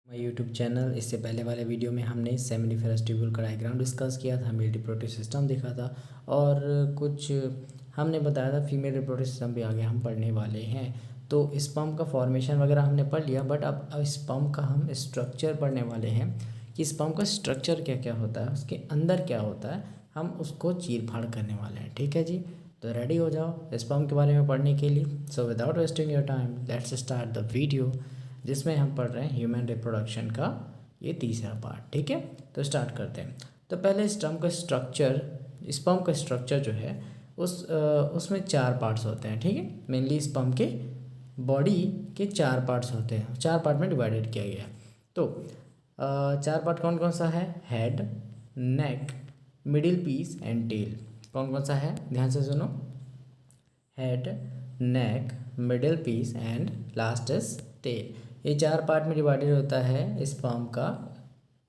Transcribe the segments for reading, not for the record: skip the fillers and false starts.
My YouTube channel. इससे पहले वाले वीडियो में हमने सेमिनिफेरस ट्यूब्यूल का डायग्राम डिस्कस किया था, मेल रिप्रोडक्टिव सिस्टम देखा था और कुछ हमने बताया था फीमेल रिप्रोडक्टिव सिस्टम भी आगे हम पढ़ने वाले हैं। तो स्पर्म का फॉर्मेशन वगैरह हमने पढ़ लिया, बट अब स्पर्म का हम स्ट्रक्चर पढ़ने वाले हैं कि स्पर्म का स्ट्रक्चर क्या क्या होता है, उसके अंदर क्या होता है, हम उसको चीर फाड़ करने वाले हैं। ठीक है जी, तो रेडी हो जाओ स्पर्म के बारे में पढ़ने के लिए। So without wasting your time let's start the video, जिसमें हम पढ़ रहे हैं ह्यूमन रिप्रोडक्शन का ये तीसरा पार्ट। ठीक है, तो स्टार्ट करते हैं। तो पहले स्पर्म का स्ट्रक्चर जो है उसमें 4 पार्ट्स होते हैं। ठीक है, मेनली स्पर्म के बॉडी के 4 पार्ट्स होते हैं, 4 पार्ट में डिवाइडेड किया गया है। तो 4 पार्ट कौन कौन सा है? Head, neck, middle piece and tail. कौन कौन सा है? ध्यान से सुनो। Head, neck, middle piece and last is tail. ये 4 पार्ट में डिवाइडेड होता है स्पर्म का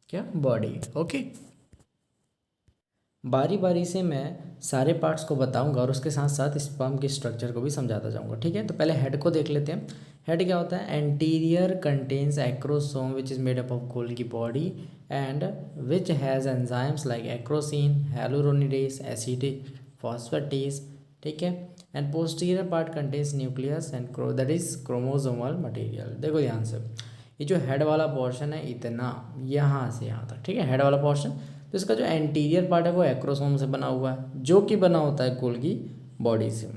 क्या बॉडी। ओके, बारी बारी से मैं सारे पार्ट्स को बताऊंगा और उसके साथ साथ स्पर्म के स्ट्रक्चर को भी समझाता जाऊंगा। ठीक है, तो पहले हेड को देख लेते हैं। हेड क्या होता है? Anterior contains acrosome which is made up of Golgi body and which has enzymes like acrosin, hyaluronidase, acidic phosphatase. ठीक है, and posterior part contains nucleus and that is chromosomal material. देखो ध्यान से, ये जो हेड वाला पोर्शन है इतना यहाँ से यहाँ तक, ठीक है, हेड वाला पोर्शन, तो इसका जो एंटीरियर पार्ट है वो एक्रोसोम से बना हुआ है, जो कि बना होता है गोल्गी बॉडी से।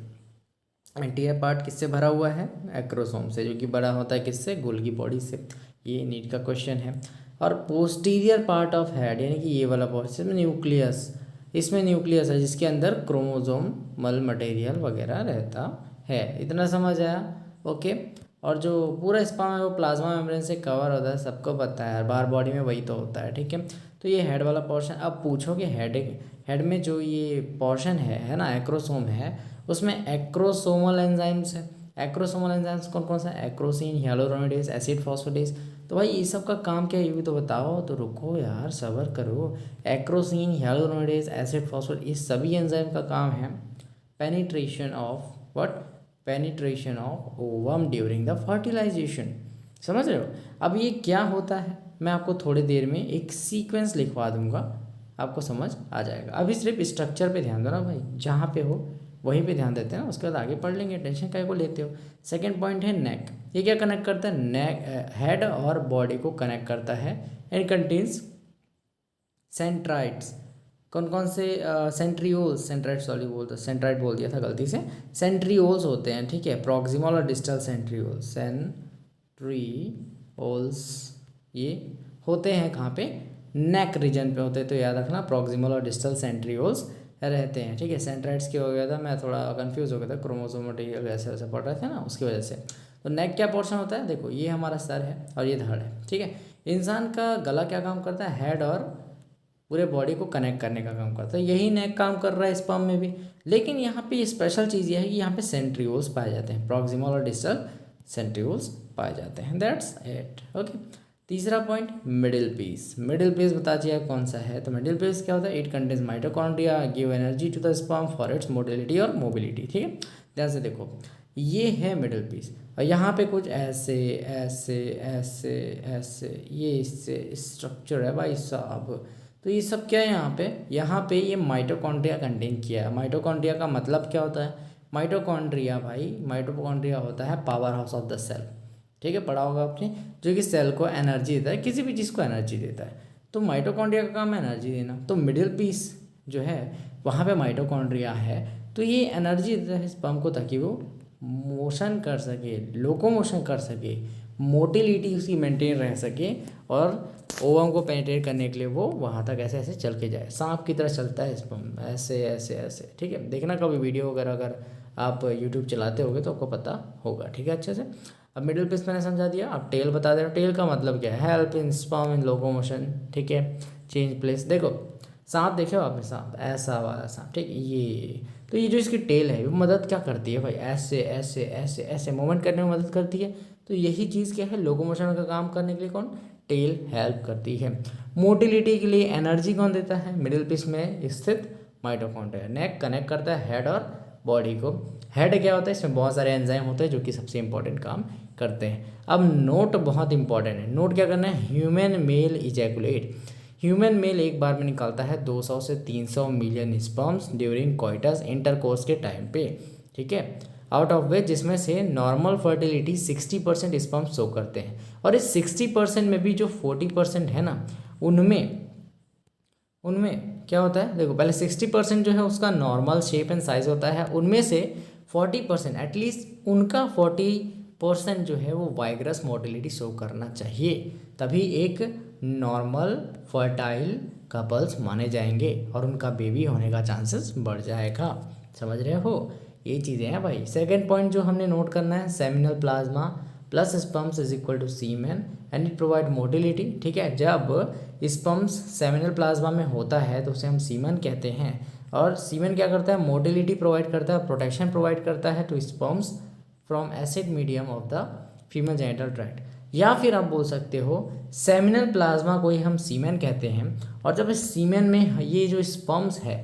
एंटीरियर पार्ट किससे भरा हुआ है? एक्रोसोम से, जो कि बड़ा होता है किससे? गोल्गी बॉडी से। ये नीट का क्वेश्चन है। और पोस्टीरियर पार्ट ऑफ हेड यानी कि ये वाला पोर्शन में न्यूक्लियस, इसमें न्यूक्लियस है जिसके अंदर क्रोमोसोमल मटेरियल वगैरह रहता है। इतना समझ आया? ओके। और जो पूरा स्पर्म है वो प्लाज्मा मेम्ब्रेन से कवर होता है, सबको पता है, हर बार बॉडी में वही तो होता है। ठीक है, तो ये हेड वाला पोर्शन। अब पूछो कि हेड में जो ये पोर्शन है ना, एक्रोसोम है, उसमें एक्रोसोमल एंजाइम्स है। एक्रोसोमल एंजाइम्स कौन कौन सा? Acrosin, hyaluronidase, acid phosphatase. तो भाई ये सब का काम क्या है ये भी तो बताओ। तो रुको यार, सब्र करो। एक्रोसिन, हियालुरोनिडेज, एसिड फॉस्फेट, ये सभी एंजाइम का काम है penetration of what? Penetration of ovum during the fertilization. समझ रहे हो? अब ये क्या होता है मैं आपको थोड़ी देर में एक सीक्वेंस लिखवा दूंगा, आपको समझ आ जाएगा। अभी सिर्फ स्ट्रक्चर पे ध्यान दो ना भाई, जहाँ पे हो वहीं पे ध्यान देते हैं ना, उसके बाद आगे पढ़ लेंगे, टेंशन काहे को लेते हो। सेकंड पॉइंट है नेक। ये क्या कनेक्ट करता है? नेक हेड और बॉडी को कनेक्ट करता है एंड कंटेन्स सेंट्राइड्स। कौन कौन से? सेंट्रियोल्स, सेंट्राइड सॉरी सेंट्राइड बोल दिया था गलती से, सेंट्रियोल्स होते हैं। ठीक है, प्रॉक्सिमल और डिस्टल सेंट्रियोल्स, सेंट्रियोल्स ये होते हैं कहाँ पे? नेक रीजन पे होते हैं। तो याद रखना, प्रॉक्सिमल और डिस्टल सेंट्रियोल्स रहते हैं। ठीक है, सेंट्राइड्स की हो गया था, मैं थोड़ा कंफ्यूज हो गया था, क्रोमोसोम मटेरियल वैसे वैसे पढ़ रहे थे ना, उसकी वजह से। तो नेक क्या पोर्शन होता है? देखो, ये हमारा सर है और ये धड़ है। ठीक है, इंसान का गला क्या काम करता है? हेड और पूरे बॉडी को कनेक्ट करने का काम करता है। यही नेक काम कर रहा है स्पर्म में भी। लेकिन यहाँ पे स्पेशल चीज़ ये है कि यहाँ पे सेंट्रियोल्स पाए जाते हैं, प्रॉक्सिमल और डिस्टल सेंट्रियोल्स पाए जाते हैं। That's it. ओके, तीसरा point middle piece. Middle piece बता दिया कौन सा है। तो मिडिल पीस क्या होता है? It contains mitochondria, give energy to the sperm for its motility और मोबिलिटी। ठीक है, ध्यान से देखो, ये है मिडिल पीस और यहाँ पे कुछ ऐसे ऐसे ऐसे ऐसे ये इससे स्ट्रक्चर है भाई साहब। तो ये सब क्या है यहाँ पे ये माइटोकॉन्ड्रिया कंटेन किया है। माइटोकॉन्ड्रिया का मतलब क्या होता है? माइटोकॉन्ड्रिया भाई, माइटोकॉन्ड्रिया होता है power house of the cell. ठीक है, पढ़ा होगा आपने, जो कि सेल को एनर्जी देता है, किसी भी चीज़ को एनर्जी देता है। तो माइटोकॉन्ड्रिया का काम है एनर्जी देना। तो मिडिल पीस जो है वहाँ पे माइटोकॉन्ड्रिया है, तो ये एनर्जी देता है स्पर्म को ताकि वो मोशन कर सके, लोकोमोशन कर सके, मोटिलिटी उसकी मेंटेन रह सके और ओवम को पेनिट्रेट करने के लिए वो वहाँ तक ऐसे ऐसे चल के जाए, सांप की तरह चलता है स्पर्म, ऐसे ऐसे ऐसे। ठीक है, देखना कभी वीडियो वगैरह, अगर आप यूट्यूब चलाते होगे तो आपको पता होगा। ठीक है, अच्छे से। अब मिडिल पीस मैंने समझा दिया, अब टेल बता दे रहा हूँ। टेल का मतलब क्या है? Help in sperm in locomotion. ठीक है, चेंज प्लेस। देखो सांप देखे हो आपने? सांप ऐसा वाला सांप, ठीक, ये तो ये जो इसकी टेल है वो मदद क्या करती है भाई? ऐसे ऐसे ऐसे ऐसे मूवमेंट करने में मदद करती है। तो यही चीज़ क्या है? लोकोमोशन का काम करने के लिए कौन? टेल हेल्प करती है। मोटिलिटी के लिए एनर्जी कौन देता है? मिडिल पीस में स्थित माइटोकॉन्ड्रिया। नेक कनेक्ट करता है हेड और बॉडी को। हेड क्या होता है? इसमें बहुत सारे एंजाइम होते हैं जो कि सबसे इंपॉर्टेंट काम करते हैं। अब नोट बहुत इंपॉर्टेंट है, नोट क्या करना है, human male ejaculate, human male एक बार में निकालता है 200 से 300 million sperms during coitus intercourse के टाइम पे, ठीक है, आउट ऑफ विच जिसमें से नॉर्मल फर्टिलिटी 60% स्पर्म शो करते हैं। और इस 60% में भी जो 40% है ना, उनमें क्या होता है, देखो पहले 60% जो है उसका नॉर्मल शेप एंड साइज होता है, उनमें से 40% एटलीस्ट उनका 40% जो है वो वाइग्रस मोटिलिटी शो करना चाहिए, तभी एक नॉर्मल फर्टाइल कपल्स माने जाएंगे और उनका बेबी होने का चांसेस बढ़ जाएगा। समझ रहे हो, ये चीज़ें हैं भाई। सेकेंड पॉइंट जो हमने नोट करना है, seminal plasma plus sperms is equal to semen and it provide motility, ठीक है। जब स्पर्म्स सेमिनल प्लाज्मा में होता है तो उसे हम सीमन कहते हैं, और सीमन क्या करता है, मोटिलिटी प्रोवाइड करता है, प्रोटेक्शन प्रोवाइड करता है to sperms from acid medium of the female genital tract. या फिर आप बोल सकते हो सेमिनल प्लाज्मा को ही हम सीमेन कहते हैं, और जब इस सीमेन में ये जो स्पर्म्स है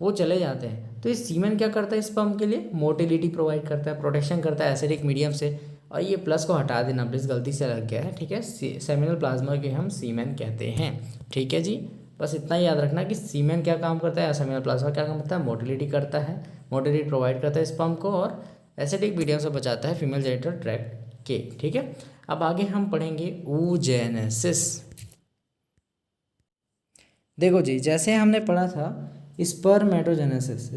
वो चले जाते हैं तो इस सीमेन क्या करता है, स्पर्म के लिए मोटिलिटी प्रोवाइड करता है, प्रोटेक्शन करता है एसिडिक मीडियम से। और ये प्लस को हटा देना प्लीज़, गलती से लग गया है, ठीक है। सेमिनल प्लाज्मा के हम सीमेन कहते हैं, ठीक है जी। बस इतना ही याद रखना कि सीमेन क्या काम करता है, सेमिनल प्लाज्मा क्या काम करता है, मोटिलिटी करता है, मोटिलिटी प्रोवाइड करता है स्पर्म को, और एसिडिक मीडियम से बचाता है फीमेल जेनिटल ट्रैक्ट के, ठीक है। अब आगे हम पढ़ेंगे oogenesis। देखो जी, जैसे हमने पढ़ा था स्पर्मेटोजेनेसिस,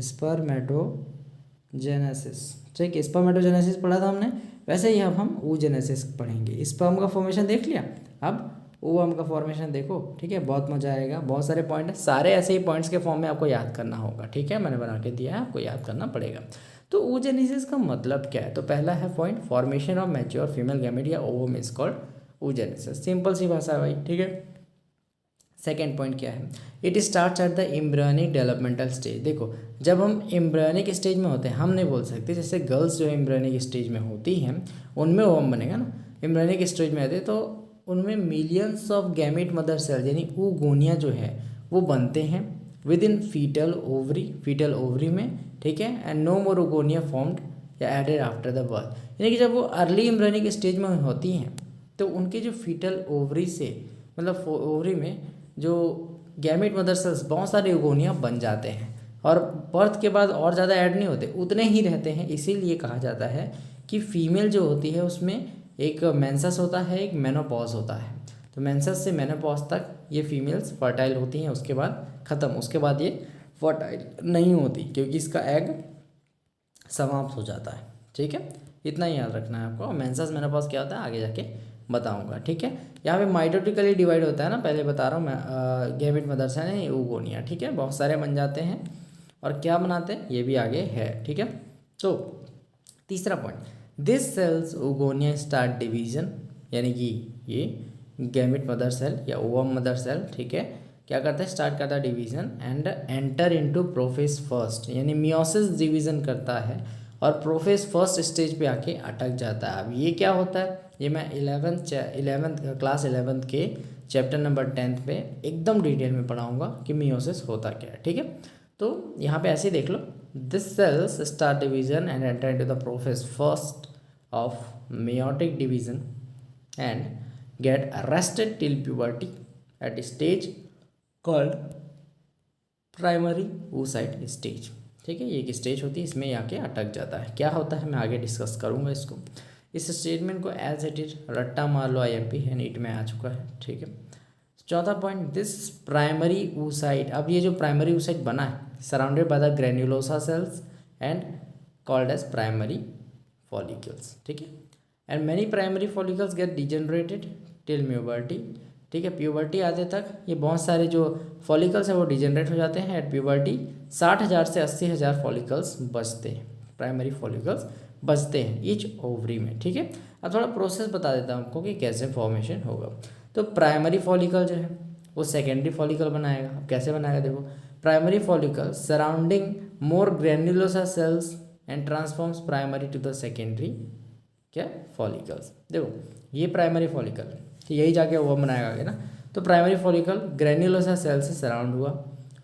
ठीक है, स्पर्मेटोजेनेसिस पढ़ा था हमने, वैसे ही अब हम oogenesis पढ़ेंगे। स्पर्म का फॉर्मेशन देख लिया, अब ओवम का फॉर्मेशन देखो, ठीक है, बहुत मजा आएगा। बहुत सारे पॉइंट है, सारे ऐसे ही पॉइंट्स के फॉर्म में आपको याद करना होगा, ठीक है, मैंने बना के दिया है, आपको याद करना पड़ेगा। तो oogenesis का मतलब क्या है, तो पहला है point, formation of mature female gamete या ovum is called oogenesis, simple सी भाषा है भाई, ठीक है। सेकेंड पॉइंट क्या है, it starts at the embryonic developmental stage. देखो जब हम एम्ब्रियोनिक स्टेज में होते हैं, हम नहीं बोल सकते, जैसे गर्ल्स जो एम्ब्रियोनिक स्टेज में होती हैं उनमें ओवम बनेगा ना, एम्ब्रियोनिक स्टेज में आते तो उनमें millions of gamete mother cell यानी oogonia जो है वो बनते हैं विद इन फीटल ओवरी में, ठीक है, and no more oogonia formed या एडेड आफ्टर द बर्थ। यानी कि जब वो अर्ली एम्ब्रियोनिक स्टेज में होती हैं तो उनके जो फीटल ओवरी से, मतलब ओवरी में जो गैमेट मदर सेल्स बहुत सारे oogonia बन जाते हैं, और बर्थ के बाद और ज़्यादा ऐड नहीं होते, उतने ही रहते हैं। इसीलिए कहा जाता है कि फीमेल जो होती है उसमें एक मेंसस होता है, एक मेनोपॉज होता है। तो मेंसस से मेनोपॉज तक ये फीमेल्स फर्टाइल होती हैं, उसके बाद ख़त्म, उसके बाद ये फर्टाइल नहीं होती क्योंकि इसका एग समाप्त हो जाता है, ठीक है। इतना ही याद रखना है आपको। मेंसस मेनोपॉज क्या होता है आगे जाके बताऊंगा, ठीक है। यहाँ पे माइटोटिकली डिवाइड होता है ना, पहले बता रहा हूँ मैं, गैमेट मदर सेल है oogonia, ठीक है, बहुत सारे बन जाते हैं, और क्या बनाते हैं ये भी आगे है, ठीक है। तो तीसरा point, this cells oogonia start division, यानी कि ये गैमेट मदर सेल या ओवम मदर सेल, ठीक है, क्या करता है, स्टार्ट करता है division and enter into prophase first, यानी मियोसिस डिवीजन करता है और प्रोफेज फर्स्ट स्टेज पे आके अटक जाता है। अब ये क्या होता है, ये मैं 11th क्लास 11th के चैप्टर नंबर 10 पे एकदम डिटेल में पढ़ाऊँगा कि मियोसिस होता क्या है, ठीक है। तो यहाँ पे ऐसे ही देख लो, this cells start division and enter into the prophase first of meiotic division and get arrested till puberty at a stage called primary oocyte stage, ठीक है। ये एक स्टेज होती है, इसमें आके अटक जाता है। क्या होता है मैं आगे डिस्कस करूँगा इसको। इस स्टेटमेंट को एज इट इज रट्टा मार लो, IMP है, नीट में आ चुका है, ठीक है। चौथा पॉइंट, दिस प्राइमरी oocyte, अब ये जो प्राइमरी oocyte बना है surrounded by the granulosa cells and called as primary follicles, ठीक है। And many primary follicles get degenerated till puberty, ठीक है। प्यूबर्टी आते तक ये बहुत सारे जो फॉलिकल्स हैं वो डिजेनरेट हो जाते हैं। एट प्यूबर्टी 60,000 से 80,000 फॉलिकल्स बचते हैं, प्राइमरी फॉलिकल्स बचते हैं ईच ओवरी में, ठीक है। अब थोड़ा प्रोसेस बता देता हूँ आपको कि कैसे फॉर्मेशन होगा। तो प्राइमरी फॉलिकल जो है वो सेकेंडरी फॉलिकल बनाएगा। अब कैसे बनाएगा देखो, primary follicle surrounding more granulosa cells and transforms primary to the secondary क्या फॉलिकल्स। देखो ये प्राइमरी फॉलिकल, यही जाके वो बनाएगा आगे ना। तो प्राइमरी फॉलिकल ग्रेन्युलोसा सेल से सराउंड हुआ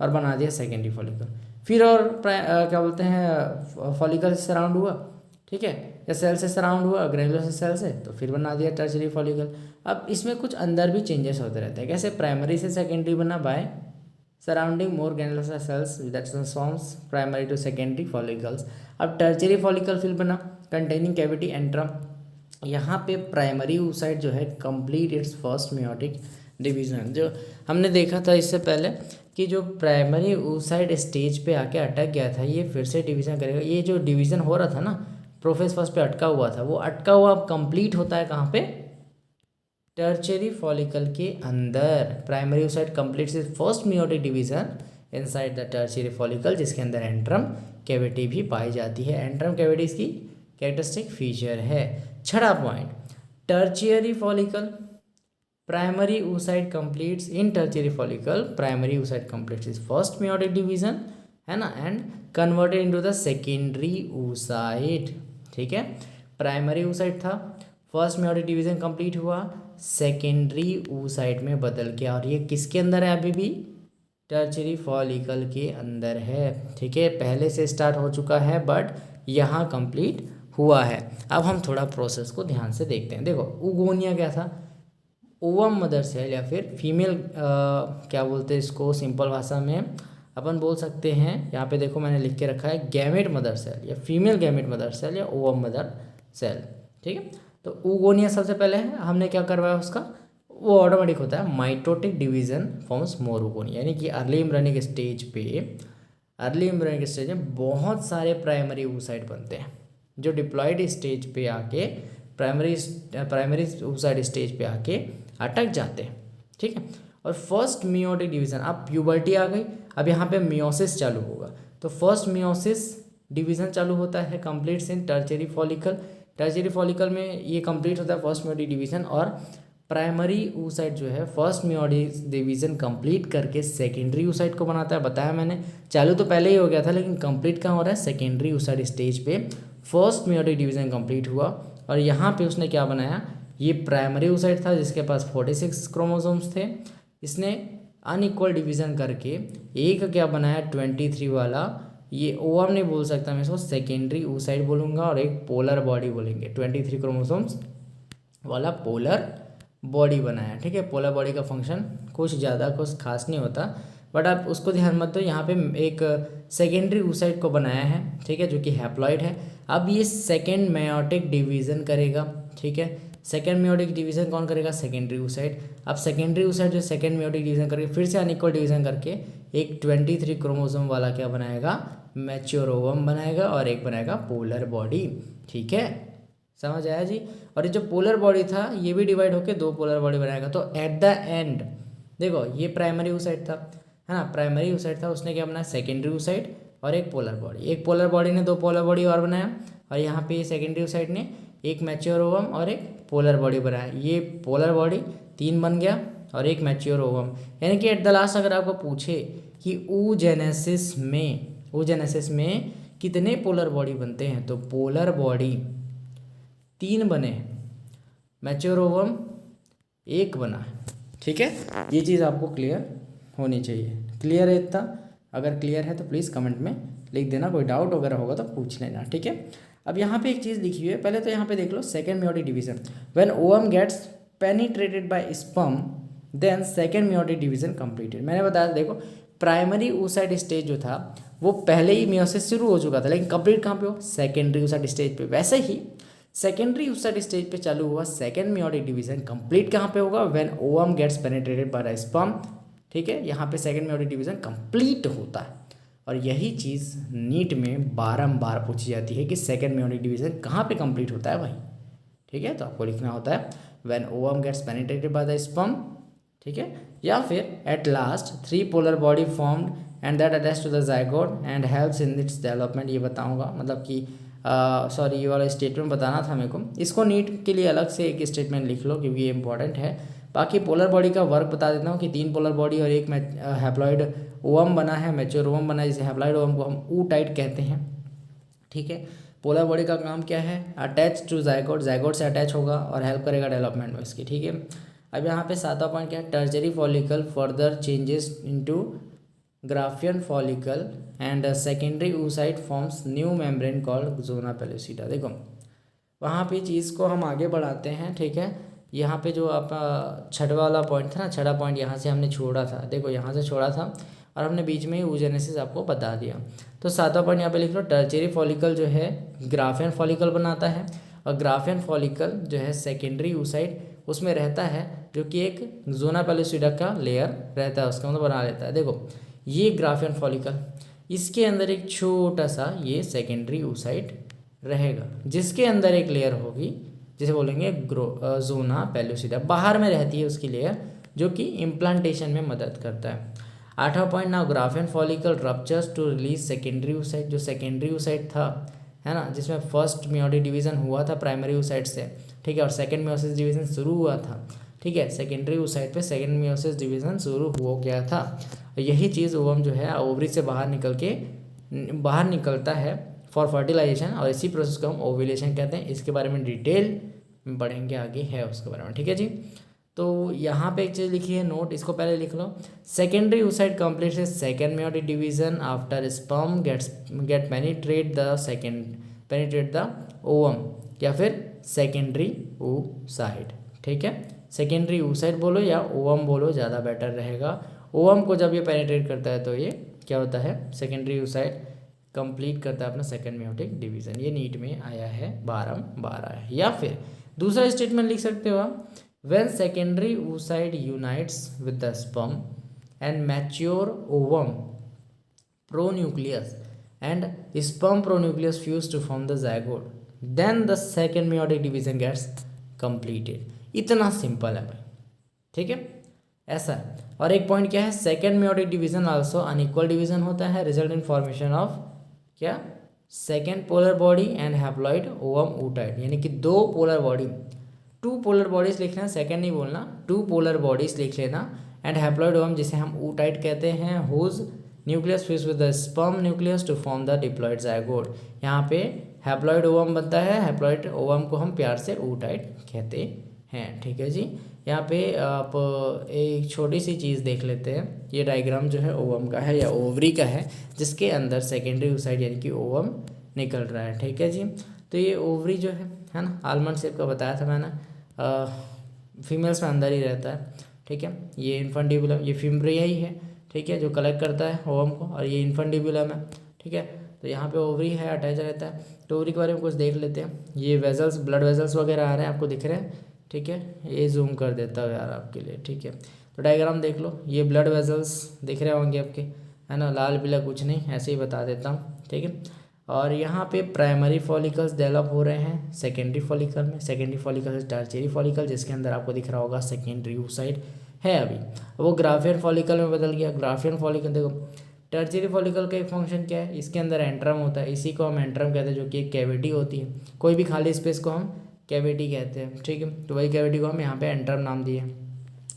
और बना दिया सेकेंडरी फॉलिकल, फिर और क्या बोलते हैं फॉलिकल से सराउंड हुआ, ठीक है, या सेल से सराउंड हुआ, ग्रेनुलर सेल से, तो फिर बना दिया टर्शियरी फॉलिकल। अब इसमें कुछ अंदर भी चेंजेस होते रहते हैं। कैसे? प्राइमरी से सेकेंडरी बना by surrounding more granular cells that transforms primary to secondary follicles. अब टर्शियरी फॉलिकल फिर बना कंटेनिंग कैविटी एंट्रम। यहाँ पे प्राइमरी oocyte जो है complete it's first meiotic division. जो हमने देखा था इससे पहले कि जो प्राइमरी oocyte स्टेज पे आके अटक गया था, ये फिर से डिवीजन करेगा। ये जो डिवीजन हो रहा था ना, प्रोफेस फर्स्ट पे अटका हुआ था, वो अटका हुआ अब कंप्लीट होता है कहाँ पे? टर्शियरी फॉलिकल के अंदर। Primary oocyte completes it's first meiotic division inside the tertiary follicle, जिसके अंदर एंट्रम कैविटी भी पाई जाती है। एंट्रम कैविटी इसकी कैरेक्टरिस्टिक फीचर है। छठा point, tertiary follicle primary oocyte completes in tertiary follicle, primary oocyte completes its first meiotic division, है ना, and converted into the secondary oocyte। ठीक है, प्राइमरी oocyte था, फर्स्ट मेयोटिक डिवीजन कंप्लीट हुआ, secondary oocyte में बदल गया, और ये किसके अंदर है? अभी भी टर्शियरी फॉलिकल के अंदर है। ठीक है, पहले से स्टार्ट हो चुका है बट यहाँ कंप्लीट हुआ है। अब हम थोड़ा प्रोसेस को ध्यान से देखते हैं। देखो, उगोनिया क्या था? ओवम मदर सेल या फिर फीमेल क्या बोलते हैं इसको सिंपल भाषा में अपन बोल सकते हैं, यहाँ पे देखो मैंने लिख के रखा है गैमेट मदर सेल या फीमेल गैमेट मदर सेल या ओवम मदर सेल। ठीक है, तो उगोनिया सबसे पहले है, हमने क्या करवाया उसका, वो ऑटोमेटिक होता है माइटोटिक डिवीजन फॉर्म्स मोर उगोनिया, यानी कि अर्ली एम्ब्रियोनिक स्टेज पे, अर्ली एम्ब्रियोनिक स्टेज में बहुत सारे प्राइमरी oocyte बनते हैं जो डिप्लॉयड स्टेज पे आके प्राइमरी oocyte स्टेज पे आके अटक जाते हैं। ठीक है, और फर्स्ट मियोटिक डिवीजन, अब प्यूबर्टी आ गई, अब यहाँ पे मियोसिस चालू होगा, तो फर्स्ट मियोसिस डिवीजन चालू होता है complete in tertiary follicle. Tertiary follicle में ये कंप्लीट होता है फर्स्ट मियोटिक डिवीजन, और प्राइमरी oocyte जो है फर्स्ट मियोटिक डिवीजन कंप्लीट करके सेकेंडरी oocyte को बनाता है। बताया मैंने, चालू तो पहले ही हो गया था लेकिन कंप्लीट कहाँ हो रहा है? सेकेंडरी oocyte स्टेज पे फर्स्ट मियोटिक डिवीजन कंप्लीट हुआ, और यहाँ पे उसने क्या बनाया? ये प्राइमरी oocyte था जिसके पास 46 क्रोमोसोम्स थे, इसने अनइक्वल डिवीजन करके एक क्या बनाया? 23 वाला, ये ओवम नहीं बोल सकता मैं इसको, सेकेंडरी oocyte बोलूँगा, और एक पोलर बॉडी बोलेंगे, 23 क्रोमोसोम्स वाला पोलर बॉडी बनाया। ठीक है, पोलर बॉडी का फंक्शन कुछ ज़्यादा कुछ खास नहीं होता, बट आप उसको ध्यान मत दो। यहाँ पे एक सेकेंडरी oocyte को बनाया है, ठीक है, जो कि हैप्लॉइड है। अब ये सेकेंड मेयोटिक डिवीज़न करेगा। ठीक है, सेकेंड मेयोटिक डिवीज़न कौन करेगा? Secondary oocyte। अब सेकेंडरी oocyte जो सेकेंड मेयोटिक डिवीज़न करके फिर से अनइक्वल डिवीज़न करके एक 23 क्रोमोसोम वाला क्या बनाएगा? मैच्योर ओवम बनाएगा, और एक बनाएगा पोलर बॉडी। ठीक है, समझ आया जी? और ये जो पोलर बॉडी था ये भी डिवाइड होकर दो पोलर बॉडी बनाएगा। तो एट द एंड देखो, ये प्राइमरी oocyte था, है ना, प्राइमरी oocyte था, उसने क्या बनाया? सेकेंडरी oocyte और एक पोलर बॉडी। एक पोलर बॉडी ने दो पोलर बॉडी और बनाया, और यहाँ पे सेकेंडरी oocyte ने एक मैच्योर ओवम और एक पोलर बॉडी बनाया। ये पोलर बॉडी 3 बन गया और एक मैच्योर ओवम। यानी कि एट द लास्ट अगर आपको पूछे कि oogenesis में कितने पोलर बॉडी बनते हैं, तो पोलर बॉडी 3 बने, मैच्योर ओवम 1 बना है। ठीक है, ये चीज़ आपको क्लियर होनी चाहिए। क्लियर है इतना? अगर क्लियर है तो प्लीज़ कमेंट में लिख देना, कोई डाउट वगैरह होगा तो पूछ लेना। ठीक है, अब यहाँ पे एक चीज़ लिखी हुई है, पहले तो यहाँ पे देख लो, second meiotic division, when ovum gets penetrated by sperm then second meiotic division completed. मैंने बताया, देखो प्राइमरी oocyte स्टेज जो था वो पहले ही मियोसिस शुरू हो चुका था, लेकिन कंप्लीट कहाँ पे हो? सेकेंडरी oocyte स्टेज पे। वैसे ही सेकेंडरी oocyte स्टेज पे चालू हुआ सेकेंड मेयोटिक डिवीजन, कंप्लीट कहाँ पे होगा? When ovum gets penetrated by sperm. ठीक है, यहाँ पे सेकेंड मेयोटिक डिवीजन कंप्लीट होता है, और यही चीज़ नीट में बारंबार पूछी जाती है कि सेकेंड मेयोटिक डिवीजन कहाँ पे कंप्लीट होता है भाई। ठीक है, तो आपको लिखना होता है when ovum gets penetrated by the sperm. ठीक है, या फिर at last 3 polar body formed and that attach to the zygote and helps in its development. ये बताऊंगा, मतलब कि सॉरी ये वाला स्टेटमेंट बताना था मेरे को, इसको नीट के लिए अलग से एक स्टेटमेंट लिख लो क्योंकि ये इंपॉर्टेंट है। बाकी पोलर बॉडी का वर्क बता देता हूँ कि 3 पोलर बॉडी और एक हैप्लॉइड ओवम बना है, मैच्योर ओवम बना है, जिसे हैप्लॉइड ओवम को हम ootyte कहते हैं। ठीक है, पोलर बॉडी का काम क्या है? अटैच टू जाइगोट, जाइगोट से अटैच होगा और हेल्प करेगा डेवलपमेंट में इसकी। ठीक है, अब यहाँ पे 7वां पॉइंट क्या है? Tertiary follicle further changes into Graafian follicle and secondary oocyte forms new membrane called zona pellucida. देखो वहाँ पे चीज़ को हम आगे बढ़ाते हैं, ठीक है। यहाँ पे जो आपका छठा वाला पॉइंट था ना, छठा पॉइंट यहाँ से हमने छोड़ा था, देखो यहाँ से छोड़ा था और हमने बीच में ही oogenesis आपको बता दिया। तो सातवां पॉइंट यहाँ पे लिख लो, टर्शियरी फॉलिकल जो है ग्राफियन फॉलिकल बनाता है, और ग्राफियन फॉलिकल जो है सेकेंडरी oocyte उसमें रहता है, जो कि एक जोना पेलुसिडा का लेयर रहता है, उसका मतलब बना लेता है। देखो ये ग्राफियन फॉलिकल, इसके अंदर एक छोटा सा ये सेकेंडरी oocyte रहेगा, जिसके अंदर एक लेयर होगी जिसे बोलेंगे जोना पेलुसिडा, बाहर में रहती है उसकी लेयर, जो कि इम्प्लांटेशन में मदद करता है। आठवां point, now Graafian follicle ruptures to release secondary oocyte, जो सेकेंडरी oocyte था, है ना, जिसमें फर्स्ट मियोटिक डिवीजन हुआ था प्राइमरी oocyte से, ठीक है, और सेकेंड मियोसिस डिवीजन शुरू हुआ था, ठीक है, सेकेंडरी oocyte पे सेकेंड मियोसिस डिवीजन शुरू हो गया था। यही चीज़ ओवम जो है ओवरी से बाहर निकलता है फॉर फर्टिलाइजेशन, और इसी प्रोसेस को हम ओव्यूलेशन कहते हैं। इसके बारे में डिटेल में पढ़ेंगे आगे है उसके बारे में, ठीक है जी। तो यहाँ पे एक चीज़ लिखी है नोट, इसको पहले लिख लो। Secondary oocyte completes second meiotic division after sperm get penetrate the ovum, या फिर सेकेंडरी oocyte, ठीक है। सेकेंडरी oocyte बोलो या ओवम बोलो, ज़्यादा बेटर रहेगा। ओवम को जब ये पेनिट्रेट करता है तो ये क्या होता है, सेकेंडरी oocyte कंप्लीट करता है अपना सेकेंड मेयोटिक डिवीजन। ये नीट में आया है 12 है। या फिर दूसरा स्टेटमेंट लिख सकते हो आप, when secondary oocyte unites with the sperm and mature ovum pronucleus and sperm pronucleus fuse to form the zygote, then the second meiotic division gets completed. इतना सिंपल है भाई, ठीक है, ऐसा है। और एक पॉइंट क्या है, second meiotic division also unequal division होता है, रिजल्ट इन फॉर्मेशन ऑफ क्या, second polar body and haploid ovum oocyte, यानी कि दो polar body, two polar bodies लिखना, सेकेंड नहीं बोलना, टू पोलर बॉडीज लिख लेना, एंड हैप्लॉइड ओवम जिसे हम oocyte कहते हैं, whose nucleus fix with the sperm nucleus to form the diploid zygote। यहाँ पे हैप्लॉइड ओवम बनता है, हैप्लॉइड ओवम को हम प्यार से oocyte कहते हैं, ठीक है जी। यहाँ पे आप एक छोटी सी चीज़ देख लेते हैं, ये डायग्राम जो है ओवम का है या ओवरी का है, जिसके अंदर सेकेंडरी oocyte यानी कि ओवम निकल रहा है, ठीक है जी। तो ये ओवरी जो है ना, आलमंड शेप का बताया था मैंने, फीमेल्स में अंदर ही रहता है, ठीक है। ये इन्फेंटिबुलम, ये फिम्ब्रिया ही है, ठीक है, जो कलेक्ट करता है ओवम को, और ये इन्फेंटिबुलम है, ठीक है। तो यहाँ पे ओवरी है, अटैच रहता है। तो ओवरी के बारे में कुछ देख लेते हैं। ये वेजल्स, ब्लड वेजल्स वगैरह आ रहे हैं, आपको दिख रहे हैं, ठीक है, ये जूम कर देता हूँ यार आपके लिए, ठीक है। तो डायग्राम देख लो, ये ब्लड वेजल्स दिख रहे होंगे आपके, है ना, लाल पीला कुछ नहीं, ऐसे ही बता देता हूँ, ठीक है। और यहाँ पे प्राइमरी फॉलिकल्स डेवलप हो रहे हैं सेकेंडरी फॉलिकल में, सेकेंडरी फॉलिकल से टर्शियरी फॉलिकल, जिसके अंदर आपको दिख रहा होगा सेकेंडरी oocyte है। अभी वो ग्राफियन फॉलिकल में बदल गया। ग्राफियन फॉलिकल देखो, टर्शियरी फॉलिकल का एक फंक्शन क्या है, इसके अंदर एंट्रम होता है, इसी को हम एंट्रम कहते हैं, जो कि एक कैविटी होती है, कोई भी खाली स्पेस को हम कैविटी कहते हैं, ठीक है। तो वही कैविटी को हम यहाँ पे एंट्रम नाम दिए।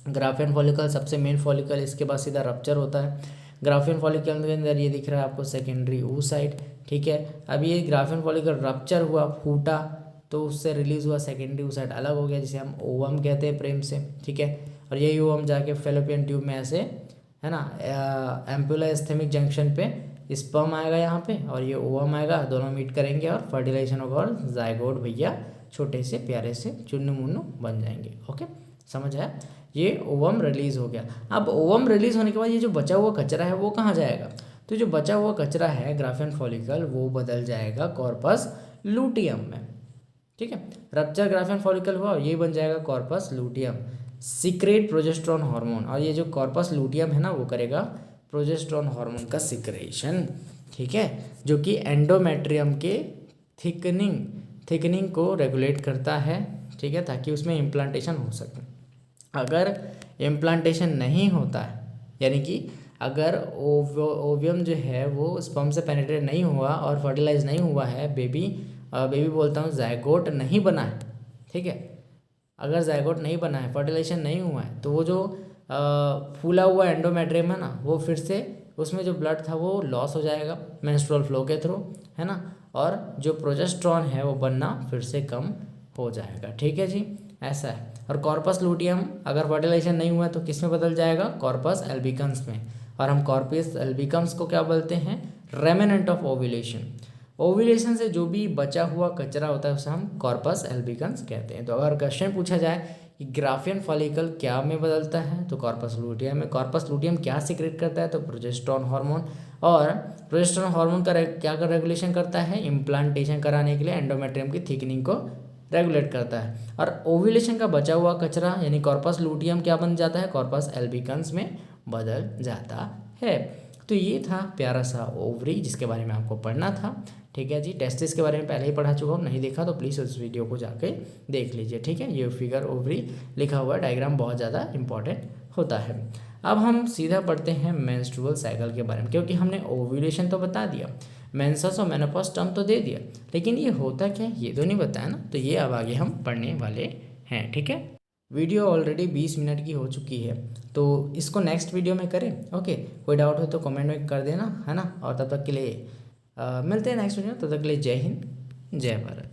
ग्राफियन फॉलिकल सबसे मेन फॉलिकल, इसके बाद सीधा रप्चर होता है। ग्राफियन फॉलिकल के अंदर ये दिख रहा है आपको सेकेंडरी oocyte, ठीक है। अब ये ग्राफियन फॉलिकल रप्चर हुआ, फूटा, तो उससे रिलीज हुआ सेकेंडरी oocyte, अलग हो गया, जिसे हम ओवम कहते हैं प्रेम से, ठीक है। और यही ओवम जाके फेलोपियन ट्यूब में ऐसे, है ना, एम्पुला इस्थेमिक जंक्शन पे स्पर्म आएगा यहाँ पे, और ये ओवम आएगा, दोनों मीट करेंगे और फर्टिलाइजेशन होगा, और zygote भैया छोटे से प्यारे से चुन्नू मुन्नू बन जाएंगे। ओके, समझ आया, ये ओवम रिलीज हो गया। अब ओवम रिलीज होने के बाद ये जो बचा हुआ कचरा है वो कहाँ जाएगा, तो जो बचा हुआ कचरा है ग्राफियन फॉलिकल, वो बदल जाएगा कॉर्पस लूटियम में, ठीक है। रप्चर ग्राफियन फॉलिकल हुआ और ये बन जाएगा corpus luteum, secret progesterone hormone, और ये जो कॉर्पस लूटियम है ना, वो करेगा प्रोजेस्टेरोन हार्मोन का सिक्रेशन, ठीक है, जो कि एंडोमेट्रियम के थिकनिंग को रेगुलेट करता है, ठीक है, ताकि उसमें इम्प्लांटेशन हो सके। अगर इम्प्लांटेशन नहीं होता है, यानी कि अगर ओवियम जो है वो स्पर्म से पेनिट्रेट नहीं हुआ और फर्टिलाइज नहीं हुआ है, बेबी बोलता हूँ, zygote नहीं बना है, ठीक है, अगर zygote नहीं बना है, फर्टिलाइजेशन नहीं हुआ है, तो वो जो फूला हुआ एंडोमेट्रियम है ना, वो फिर से उसमें जो ब्लड था वो लॉस हो जाएगा मेंस्ट्रुअल फ्लो के थ्रू, है ना, और जो प्रोजेस्टेरोन है वो बनना फिर से कम हो जाएगा, ठीक है जी, ऐसा है। और कॉर्पस लूटियम अगर फर्टिलाइजेशन नहीं हुआ है तो किस में बदल जाएगा, कॉर्पस एल्बिकम्स में, और हम कॉर्पस एल्बिकम्स को क्या बोलते हैं, रेमिनेंट ऑफ ओव्यूलेशन। ओव्यूलेशन से जो भी बचा हुआ कचरा होता है उसे हम कॉर्पस एल्बिकन्स कहते हैं। तो अगर क्वेश्चन पूछा जाए कि ग्राफियन फॉलिकल क्या में बदलता है, तो कॉर्पस लूटियम में। कॉर्पस लूटियम क्या सीक्रेट करता है, तो प्रोजेस्टेरोन हार्मोन। और प्रोजेस्टेरोन हार्मोन का क्या कर रेगुलेशन करता है, इम्प्लांटेशन कराने के लिए एंडोमेट्रियम की थिकनिंग को रेगुलेट करता है। और ओव्यूलेशन का बचा हुआ कचरा यानी कॉर्पस लूटियम क्या बन जाता है, कॉर्पस एल्बिकन्स में बदल जाता है। तो ये था प्यारा सा ओवरी जिसके बारे में आपको पढ़ना था। ठीक है जी, टेस्टिस के बारे में पहले ही पढ़ा चुका हूँ, नहीं देखा तो प्लीज़ उस वीडियो को जाके देख लीजिए। ठीक है, ये फिगर ओवरी लिखा हुआ डायग्राम बहुत ज़्यादा इंपॉर्टेंट होता है। अब हम सीधा पढ़ते हैं मेंस्ट्रुअल साइकिल के बारे में, क्योंकि हमने ओव्यूलेशन तो बता दिया, मेंसेस और मेनोपॉज टर्म तो दे दिया, लेकिन ये होता क्या है ये तो नहीं बताया ना। तो ये अब आगे हम पढ़ने वाले हैं। ठीक है, वीडियो ऑलरेडी 20 मिनट की हो चुकी है, तो इसको नेक्स्ट वीडियो में करें। ओके, कोई डाउट हो तो कमेंट में कर देना, है ना। और तब तक के लिए मिलते हैं नेक्स्ट वीडियो, तब तक के लिए जय हिंद जय भारत।